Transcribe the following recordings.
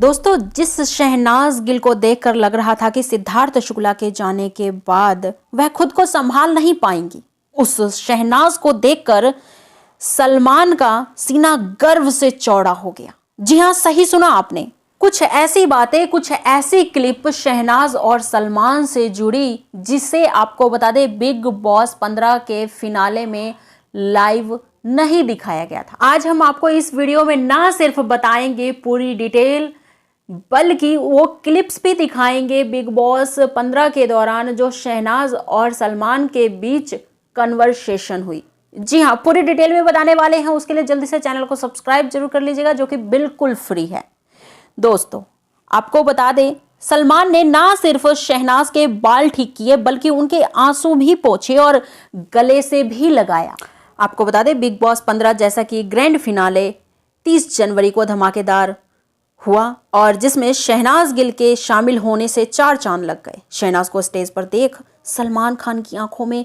दोस्तों, जिस शहनाज गिल को देखकर लग रहा था कि सिद्धार्थ शुक्ला के जाने के बाद वह खुद को संभाल नहीं पाएंगी, उस शहनाज को देखकर सलमान का सीना गर्व से चौड़ा हो गया। जी हाँ, सही सुना आपने। कुछ ऐसी बातें, कुछ ऐसी क्लिप शहनाज और सलमान से जुड़ी जिसे आपको बता दे बिग बॉस 15 के फिनाले में लाइव नहीं दिखाया गया था। आज हम आपको इस वीडियो में ना सिर्फ बताएंगे पूरी डिटेल, बल्कि वो क्लिप्स भी दिखाएंगे बिग बॉस 15 के दौरान जो शहनाज और सलमान के बीच कन्वर्सेशन हुई। जी हाँ, पूरी डिटेल में बताने वाले हैं। उसके लिए जल्दी से चैनल को सब्सक्राइब जरूर कर लीजिएगा, जो कि बिल्कुल फ्री है। दोस्तों, आपको बता दें, सलमान ने ना सिर्फ शहनाज के बाल ठीक किए बल्कि उनके आंसू भी पोंछे और गले से भी लगाया। आपको बता दें, बिग बॉस 15 जैसा कि ग्रैंड फिनाले 30 जनवरी को धमाकेदार हुआ और जिसमें शहनाज गिल के शामिल होने से 4 चांद लग गए। शहनाज को स्टेज पर देख सलमान खान की आंखों में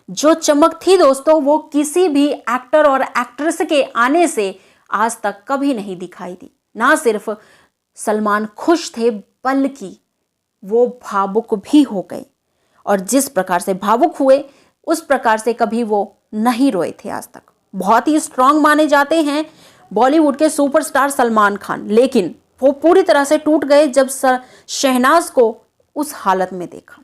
जो चमक थी दोस्तों, वो किसी भी एक्टर और एक्ट्रेस के आने से आज तक कभी नहीं दिखाई दी। ना सिर्फ सलमान खुश थे बल्कि वो भावुक भी हो गए, और जिस प्रकार से भावुक हुए उस प्रकार से कभी वो नहीं रोए थे आज तक। बहुत ही स्ट्रांग माने जाते हैं बॉलीवुड के सुपरस्टार सलमान खान, लेकिन वो पूरी तरह से टूट गए जब शहनाज को उस हालत में देखा।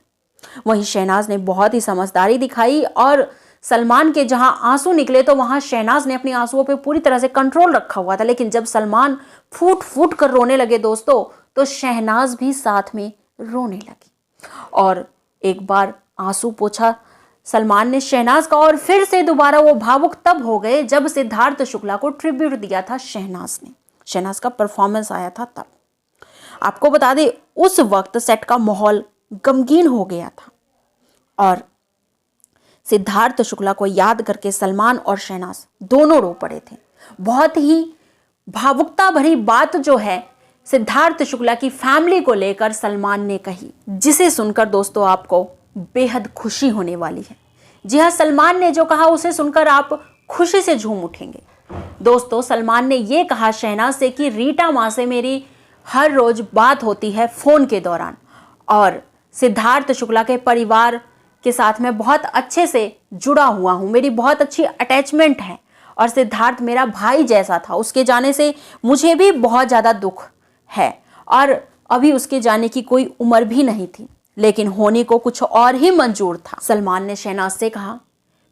वहीं शहनाज ने बहुत ही समझदारी दिखाई और सलमान के जहां आंसू निकले तो वहां शहनाज ने अपने आंसुओं पे पूरी तरह से कंट्रोल रखा हुआ था, लेकिन जब सलमान फूट फूट कर रोने लगे दोस्तों, तो शहनाज भी साथ में रोने लगी और एक बार आंसू पोंछा सलमान ने शहनाज का, और फिर से दोबारा वो भावुक तब हो गए जब सिद्धार्थ शुक्ला को ट्रिब्यूट दिया था शहनाज ने। शहनाज का परफॉर्मेंस आया था तब। आपको बता दें, उस वक्त सेट का माहौल गमगीन हो गया था और सिद्धार्थ शुक्ला को याद करके सलमान और शहनाज दोनों रो पड़े थे। बहुत ही भावुकता भरी बात जो है सिद्धार्थ शुक्ला की फैमिली को लेकर सलमान ने कही, जिसे सुनकर दोस्तों आपको बेहद खुशी होने वाली है। जी हाँ, सलमान ने जो कहा उसे सुनकर आप खुशी से झूम उठेंगे। दोस्तों, सलमान ने ये कहा शहनाज से कि रीटा माँ से मेरी हर रोज बात होती है फोन के दौरान, और सिद्धार्थ शुक्ला के परिवार के साथ मैं बहुत अच्छे से जुड़ा हुआ हूँ, मेरी बहुत अच्छी अटैचमेंट है, और सिद्धार्थ मेरा भाई जैसा था। उसके जाने से मुझे भी बहुत ज़्यादा दुख है और अभी उसके जाने की कोई उम्र भी नहीं थी, लेकिन होने को कुछ और ही मंजूर था। सलमान ने शहनाज से कहा,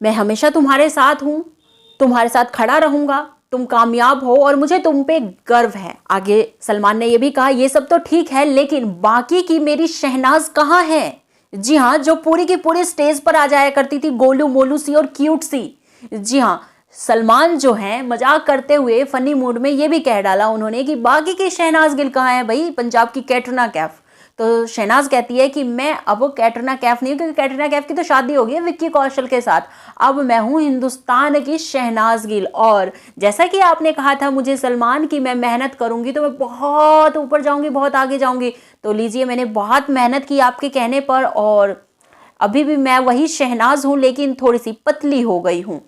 मैं हमेशा तुम्हारे साथ हूँ, तुम्हारे साथ खड़ा रहूंगा, तुम कामयाब हो और मुझे तुम पे गर्व है। आगे सलमान ने यह भी कहा, ये सब तो ठीक है, लेकिन बाकी की मेरी शहनाज कहाँ है? जी हाँ, जो पूरी की पूरी स्टेज पर आ जाया करती थी, गोलू मोलू सी और क्यूट सी। जी हाँ, सलमान जो है मजाक करते हुए फनी मूड में ये भी कह डाला उन्होंने कि बाकी की शहनाज गिल कहाँ है भाई, पंजाब की कैटरीना कैफ। तो शहनाज कहती है कि मैं अब कैटरीना कैफ नहीं हूँ, क्योंकि कैटरीना कैफ की तो शादी हो गई है विक्की कौशल के साथ, अब मैं हूँ हिंदुस्तान की शहनाज गिल। और जैसा कि आपने कहा था मुझे सलमान की मैं मेहनत करूंगी तो मैं बहुत ऊपर जाऊंगी, बहुत आगे जाऊंगी, तो लीजिए मैंने बहुत मेहनत की आपके कहने पर, और अभी भी मैं वही शहनाज हूँ, लेकिन थोड़ी सी पतली हो गई हूँ।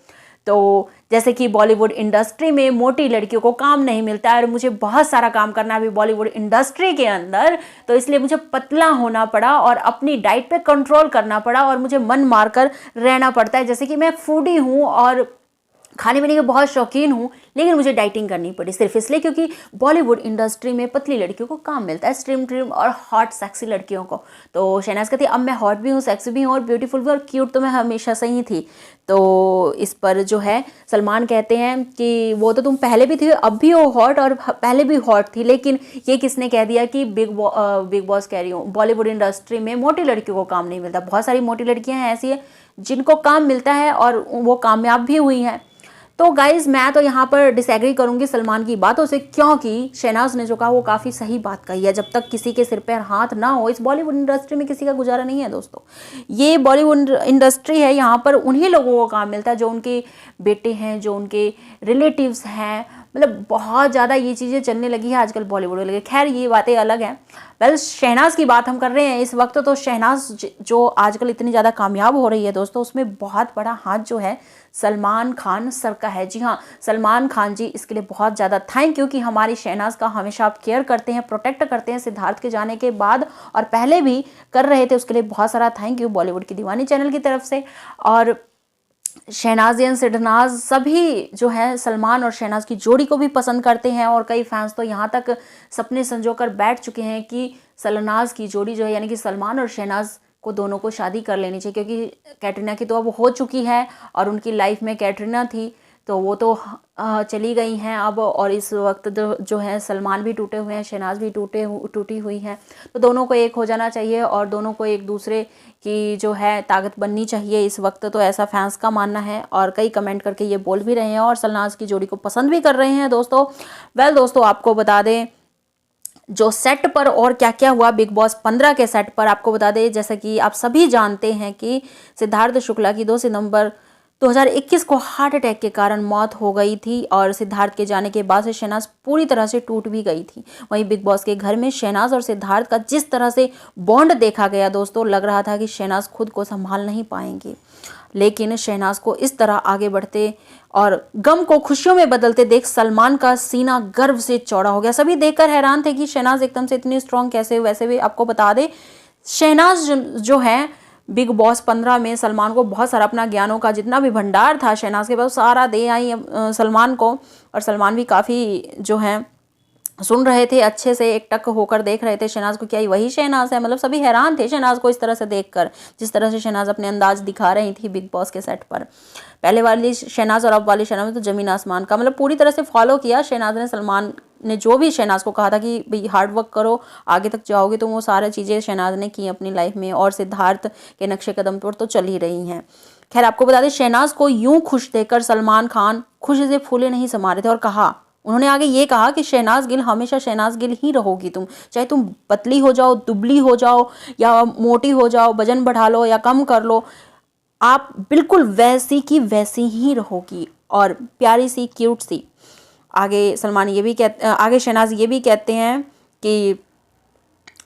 तो जैसे कि बॉलीवुड इंडस्ट्री में मोटी लड़कियों को काम नहीं मिलता है और मुझे बहुत सारा काम करना है अभी बॉलीवुड इंडस्ट्री के अंदर, तो इसलिए मुझे पतला होना पड़ा और अपनी डाइट पे कंट्रोल करना पड़ा और मुझे मन मारकर रहना पड़ता है। जैसे कि मैं फूडी हूँ और खाने पीने के बहुत शौकीन हूँ, लेकिन मुझे डाइटिंग करनी पड़ी सिर्फ इसलिए क्योंकि बॉलीवुड इंडस्ट्री में पतली लड़कियों को काम मिलता है, स्ट्रीम ट्रिम और हॉट सेक्सी लड़कियों को। तो शहनाज कहती है, अब मैं हॉट भी हूँ, सेक्सी भी हूँ और ब्यूटीफुल भी, और क्यूट तो मैं हमेशा से ही थी। तो इस पर जो है सलमान कहते हैं कि वो तो तुम पहले भी थी, अब भी हो हॉट और पहले भी हॉट थी, लेकिन ये किसने कह दिया कि बिग बॉस कह रही हूँ, बॉलीवुड इंडस्ट्री में मोटी लड़कियों को काम नहीं मिलता। बहुत सारी मोटी लड़कियाँ हैं ऐसी है जिनको काम मिलता है और वो कामयाब भी हुई हैं। तो गाइज, मैं तो यहाँ पर डिसएग्री करूंगी सलमान की बातों से, क्योंकि शहनाज ने जो कहा वो काफ़ी सही बात कही है। जब तक किसी के सिर पर हाथ ना हो, इस बॉलीवुड इंडस्ट्री में किसी का गुजारा नहीं है दोस्तों। ये बॉलीवुड इंडस्ट्री है, यहाँ पर उन्हीं लोगों को काम मिलता है जो उनके बेटे हैं, जो उनके रिलेटिव्स हैं। मतलब बहुत ज़्यादा ये चीज़ें चलने लगी है आजकल बॉलीवुड में। खैर, ये बातें अलग हैं। वेल, शहनाज की बात हम कर रहे हैं इस वक्त, तो शहनाज जो आजकल इतनी ज़्यादा कामयाब हो रही है दोस्तों, उसमें बहुत बड़ा हाथ जो है सलमान खान सर का है। जी हाँ, सलमान खान जी, इसके लिए बहुत ज़्यादा थैंक यू कि हमारी शहनाज का हमेशा आप केयर करते हैं, प्रोटेक्ट करते हैं सिद्धार्थ के जाने के बाद, और पहले भी कर रहे थे, उसके लिए बहुत सारा थैंक यू बॉलीवुड की दीवानी चैनल की तरफ से। और शहनाज एंड सिडनाज सभी जो है सलमान और शहनाज की जोड़ी को भी पसंद करते हैं, और कई फैंस तो यहाँ तक सपने संजोकर बैठ चुके हैं कि सलनाज की जोड़ी जो है, यानी कि सलमान और शहनाज को, दोनों को शादी कर लेनी चाहिए, क्योंकि कैटरीना की तो अब हो चुकी है और उनकी लाइफ में कैटरीना थी, तो वो तो चली गई हैं अब, और इस वक्त जो है सलमान भी टूटे हुए हैं, शहनाज भी टूटी हुई हैं, तो दोनों को एक हो जाना चाहिए और दोनों को एक दूसरे की जो है ताकत बननी चाहिए इस वक्त, तो ऐसा फैंस का मानना है, और कई कमेंट करके ये बोल भी रहे हैं और सलनाज की जोड़ी को पसंद भी कर रहे हैं दोस्तों। दोस्तों आपको बता दें जो सेट पर और क्या क्या हुआ बिग बॉस 15 के सेट पर, आपको बता दें जैसा कि आप सभी जानते हैं कि सिद्धार्थ शुक्ला की 2 सितंबर 2021 को हार्ट अटैक के कारण मौत हो गई थी, और सिद्धार्थ के जाने के बाद से शहनाज पूरी तरह से टूट भी गई थी। वहीं बिग बॉस के घर में शहनाज और सिद्धार्थ का जिस तरह से बॉन्ड देखा गया दोस्तों, लग रहा था कि शहनाज खुद को संभाल नहीं पाएंगी, लेकिन शहनाज को इस तरह आगे बढ़ते और गम को खुशियों में बदलते देख सलमान का सीना गर्व से चौड़ा हो गया। सभी देखकर हैरान थे कि शहनाज एकदम से इतनी स्ट्रांग कैसे। वैसे भी आपको बता दें शहनाज जो है बिग बॉस 15 में सलमान को बहुत सारा अपना ज्ञानों का जितना भी भंडार था शहनाज के पास सारा दे आई सलमान को, और सलमान भी काफ़ी जो है सुन रहे थे, अच्छे से एक टक होकर देख रहे थे शहनाज को, क्या ये वही शहनाज है। मतलब सभी हैरान थे शहनाज को इस तरह से देखकर, जिस तरह से शहनाज अपने अंदाज दिखा रही थी बिग बॉस के सेट पर। पहले वाली शहनाज और अब वाली शहनाज में तो जमीन आसमान का, मतलब पूरी तरह से फॉलो किया शहनाज ने। सलमान ने जो भी शहनाज को कहा था कि भाई हार्ड वर्क करो आगे तक जाओगे, तो वो सारी चीज़ें शहनाज ने की अपनी लाइफ में, और सिद्धार्थ के नक्शे कदम पर तो चल ही रही हैं। खैर आपको बता दें शहनाज को यूं खुश देखकर सलमान खान खुशी से फूले नहीं समा रहे थे, और कहा, उन्होंने आगे ये कहा कि शहनाज गिल हमेशा शहनाज गिल ही रहोगी, तुम चाहे तुम पतली हो जाओ, दुबली हो जाओ या मोटी हो जाओ, वजन बढ़ा लो या कम कर लो, आप बिल्कुल वैसी की वैसी ही रहोगी, और प्यारी सी क्यूट सी। आगे शहनाज ये भी कहते हैं कि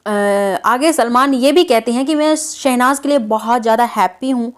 आगे सलमान ये भी कहते हैं कि मैं शहनाज के लिए बहुत ज़्यादा हैप्पी हूँ,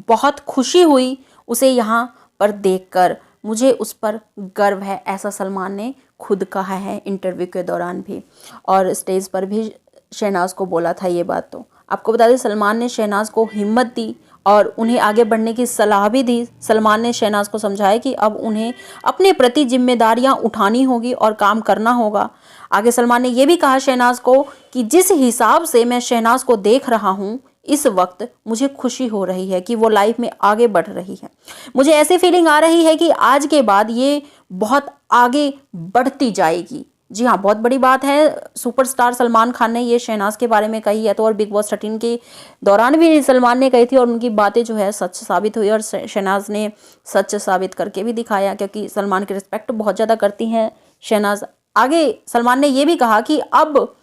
बहुत खुशी हुई उसे यहाँ पर देखकर, मुझे उस पर गर्व है, ऐसा सलमान ने खुद कहा है इंटरव्यू के दौरान भी, और स्टेज पर भी शहनाज को बोला था ये बात। तो आपको बता दें सलमान ने शहनाज को हिम्मत दी और उन्हें आगे बढ़ने की सलाह भी दी। सलमान ने शहनाज को समझाया कि अब उन्हें अपने प्रति जिम्मेदारियां उठानी होगी और काम करना होगा। आगे सलमान ने यह भी कहा शहनाज को कि जिस हिसाब से मैं शहनाज को देख रहा हूं इस वक्त, मुझे खुशी हो रही है कि वो लाइफ में आगे बढ़ रही है। मुझे ऐसी फीलिंग आ रही है कि आज के बाद ये बहुत आगे बढ़ती जाएगी। जी हाँ, बहुत बड़ी बात है, सुपरस्टार सलमान खान ने ये शहनाज के बारे में कही है, तो और बिग बॉस 13 के दौरान भी सलमान ने कही थी, और उनकी बातें जो है सच साबित हुई, और शहनाज ने सच साबित करके भी दिखाया, क्योंकि सलमान की रिस्पेक्ट बहुत ज़्यादा करती हैं शहनाज। आगे सलमान ने ये भी कहा कि अब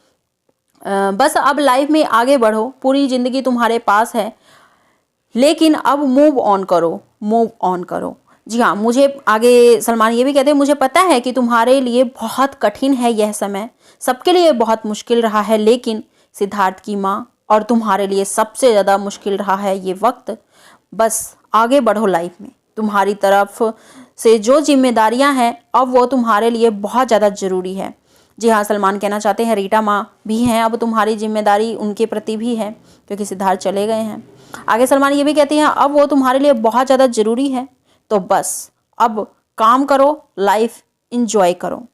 लाइफ में आगे बढ़ो, पूरी ज़िंदगी तुम्हारे पास है, लेकिन अब मूव ऑन करो। जी हाँ, मुझे आगे सलमान ये भी कहते हैं, मुझे पता है कि तुम्हारे लिए बहुत कठिन है यह समय, सबके लिए बहुत मुश्किल रहा है, लेकिन सिद्धार्थ की माँ और तुम्हारे लिए सबसे ज़्यादा मुश्किल रहा है ये वक्त। बस आगे बढ़ो लाइफ में, तुम्हारी तरफ से जो जिम्मेदारियां हैं अब वो तुम्हारे लिए बहुत ज़्यादा ज़रूरी है। जी हाँ, सलमान कहना चाहते हैं रीटा माँ भी हैं, अब तुम्हारी जिम्मेदारी उनके प्रति भी है, क्योंकि सिद्धार्थ चले गए हैं। आगे सलमान ये भी कहते हैं अब वो तुम्हारे लिए बहुत ज़्यादा ज़रूरी है, तो बस अब काम करो, लाइफ इंजॉय करो।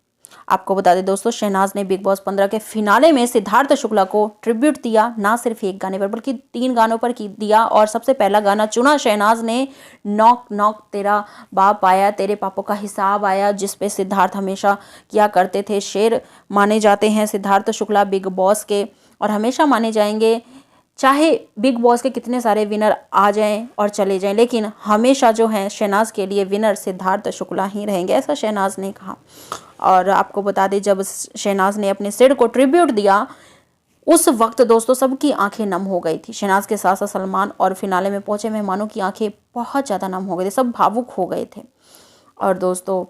आपको बता दें दोस्तों, शहनाज ने बिग बॉस 15 के फिनाले में सिद्धार्थ शुक्ला को ट्रिब्यूट दिया, ना सिर्फ एक गाने पर बल्कि 3 गानों पर दिया, और सबसे पहला गाना चुना शहनाज ने, नॉक नॉक तेरा बाप आया, तेरे पापों का हिसाब आया, जिसपे सिद्धार्थ हमेशा किया करते थे। शेर माने जाते हैं सिद्धार्थ शुक्ला बिग बॉस के, और हमेशा माने जाएंगे, चाहे बिग बॉस के कितने सारे विनर आ जाएं और चले जाएं, लेकिन हमेशा जो है शहनाज के लिए विनर सिद्धार्थ शुक्ला ही रहेंगे, ऐसा शहनाज ने कहा। और आपको बता दें जब शहनाज ने अपने सिड को ट्रिब्यूट दिया उस वक्त दोस्तों सबकी आंखें नम हो गई थी। शहनाज के साथ साथ सलमान और फिनाले में पहुंचे मेहमानों की आंखें बहुत ज़्यादा नम हो गई थी, सब भावुक हो गए थे। और दोस्तों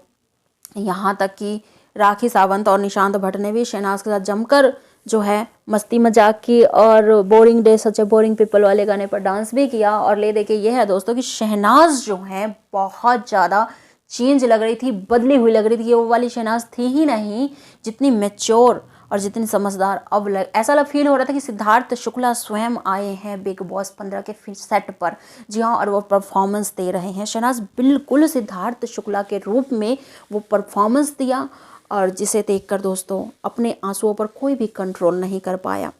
यहाँ तक कि राखी सावंत और निशांत भट्ट ने भी शहनाज के साथ जमकर जो है मस्ती मजाक की और बोरिंग डे सच ए बोरिंग पीपल वाले गाने पर डांस भी किया। और ले देखिए ये है दोस्तों कि शहनाज जो है बहुत ज़्यादा चेंज लग रही थी, बदली हुई लग रही थी। ये वो वाली शहनाज थी ही नहीं जितनी मैच्योर और जितनी समझदार अब ऐसा फील हो रहा था कि सिद्धार्थ शुक्ला स्वयं आए हैं बिग बॉस 15 के सेट पर। जी हाँ, और वो परफॉर्मेंस दे रहे हैं। शहनाज बिल्कुल सिद्धार्थ शुक्ला के रूप में वो परफॉर्मेंस दिया और जिसे देखकर दोस्तों अपने आंसुओं पर कोई भी कंट्रोल नहीं कर पाया।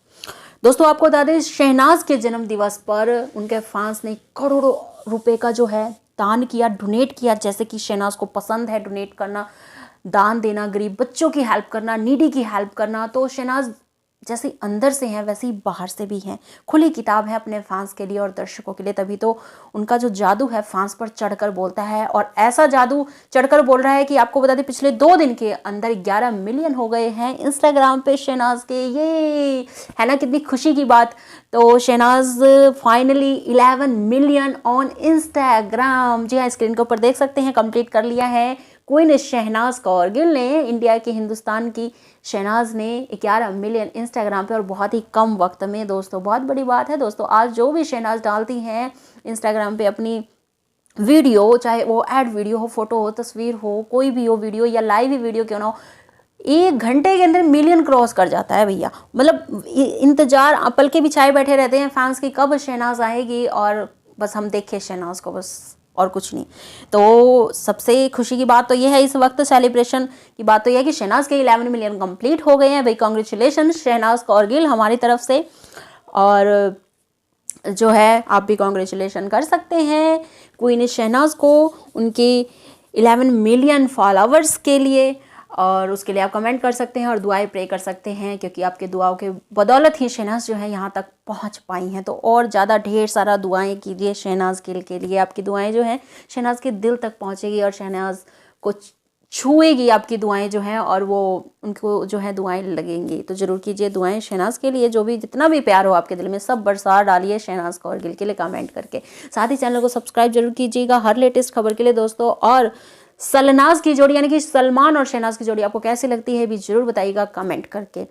दोस्तों आपको बता दें शहनाज के जन्म दिवस पर उनके फैंस ने करोड़ों रुपए का जो है दान किया, डोनेट किया। जैसे कि शहनाज को पसंद है डोनेट करना, दान देना, गरीब बच्चों की हेल्प करना, नीडी की हेल्प करना। तो शहनाज जैसे अंदर से हैं वैसे ही बाहर से भी हैं। खुली किताब है अपने फैंस के लिए और दर्शकों के लिए। तभी तो उनका जो जादू है फैंस पर चढ़कर बोलता है और ऐसा जादू चढ़कर बोल रहा है कि आपको बता दें पिछले 2 दिन के अंदर 11 मिलियन हो गए हैं इंस्टाग्राम पे शहनाज के। ये है ना कितनी खुशी की बात। तो Shehnaaz finally 11 million on Instagram. जी हाँ, स्क्रीन के ऊपर देख सकते हैं, कंप्लीट कर लिया है क्वीन शहनाज कौर गिल ने। इंडिया की, हिंदुस्तान की शहनाज ने 11 मिलियन इंस्टाग्राम पे और बहुत ही कम वक्त में। दोस्तों बहुत बड़ी बात है दोस्तों। आज जो भी शहनाज डालती हैं इंस्टाग्राम पे अपनी वीडियो, चाहे वो एड वीडियो हो, फोटो हो, तस्वीर हो, कोई भी हो वीडियो या लाइव ही वीडियो क्यों ना हो, 1 घंटे के अंदर मिलियन क्रॉस कर जाता है भैया। मतलब इंतजार पल के बिछाए बैठे रहते हैं फैंस की कब शहनाज आएगी और बस हम देखें शहनाज को, बस और कुछ नहीं। तो सबसे खुशी की बात तो ये है इस वक्त, सेलिब्रेशन की बात तो यह है कि शहनाज के 11 मिलियन कंप्लीट हो गए हैं भाई। कॉन्ग्रेचुलेशन शहनाज कौर गिल हमारी तरफ से। और जो है आप भी कॉन्ग्रेचुलेशन कर सकते हैं क्वीन शहनाज को उनके 11 मिलियन फॉलोवर्स के लिए। और उसके लिए आप कमेंट कर सकते हैं और दुआएं प्रे कर सकते हैं क्योंकि आपके दुआओं के बदौलत ही शहनाज जो है यहाँ तक पहुँच पाई हैं। तो और ज़्यादा ढेर सारा दुआएं कीजिए शहनाज गिल के लिए। आपकी दुआएं जो हैं शहनाज के दिल तक पहुँचेगी और शहनाज को छुएगी आपकी दुआएं जो हैं और वो उनको जो है दुआएं लगेंगी। तो ज़रूर कीजिए दुआएं शहनाज के लिए। जो भी जितना भी प्यार हो आपके दिल में सब बरसा डालिए शहनाज कौर गिल के लिए कमेंट करके। साथ ही चैनल को सब्सक्राइब जरूर कीजिएगा हर लेटेस्ट खबर के लिए दोस्तों। और सलनाज की जोड़ी यानी कि सलमान और शहनाज की जोड़ी आपको कैसी लगती है भी जरूर बताइएगा कमेंट करके।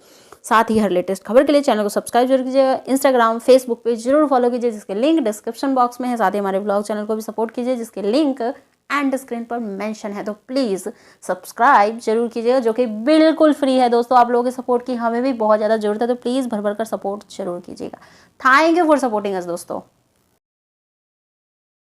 साथ ही हर लेटेस्ट खबर के लिए चैनल को सब्सक्राइब जरूर कीजिएगा। इंस्टाग्राम, फेसबुक पे जरूर फॉलो कीजिए जिसके लिंक डिस्क्रिप्शन बॉक्स में है। साथ ही हमारे ब्लॉग चैनल को भी सपोर्ट कीजिए जिसके लिंक एंड स्क्रीन पर मेंशन है। तो प्लीज़ सब्सक्राइब जरूर कीजिएगा जो कि बिल्कुल फ्री है दोस्तों। आप लोगों के सपोर्ट की हमें भी बहुत ज़्यादा जरूरत है, तो प्लीज़ भर भर कर सपोर्ट जरूर कीजिएगा। Thank you for supporting us दोस्तों।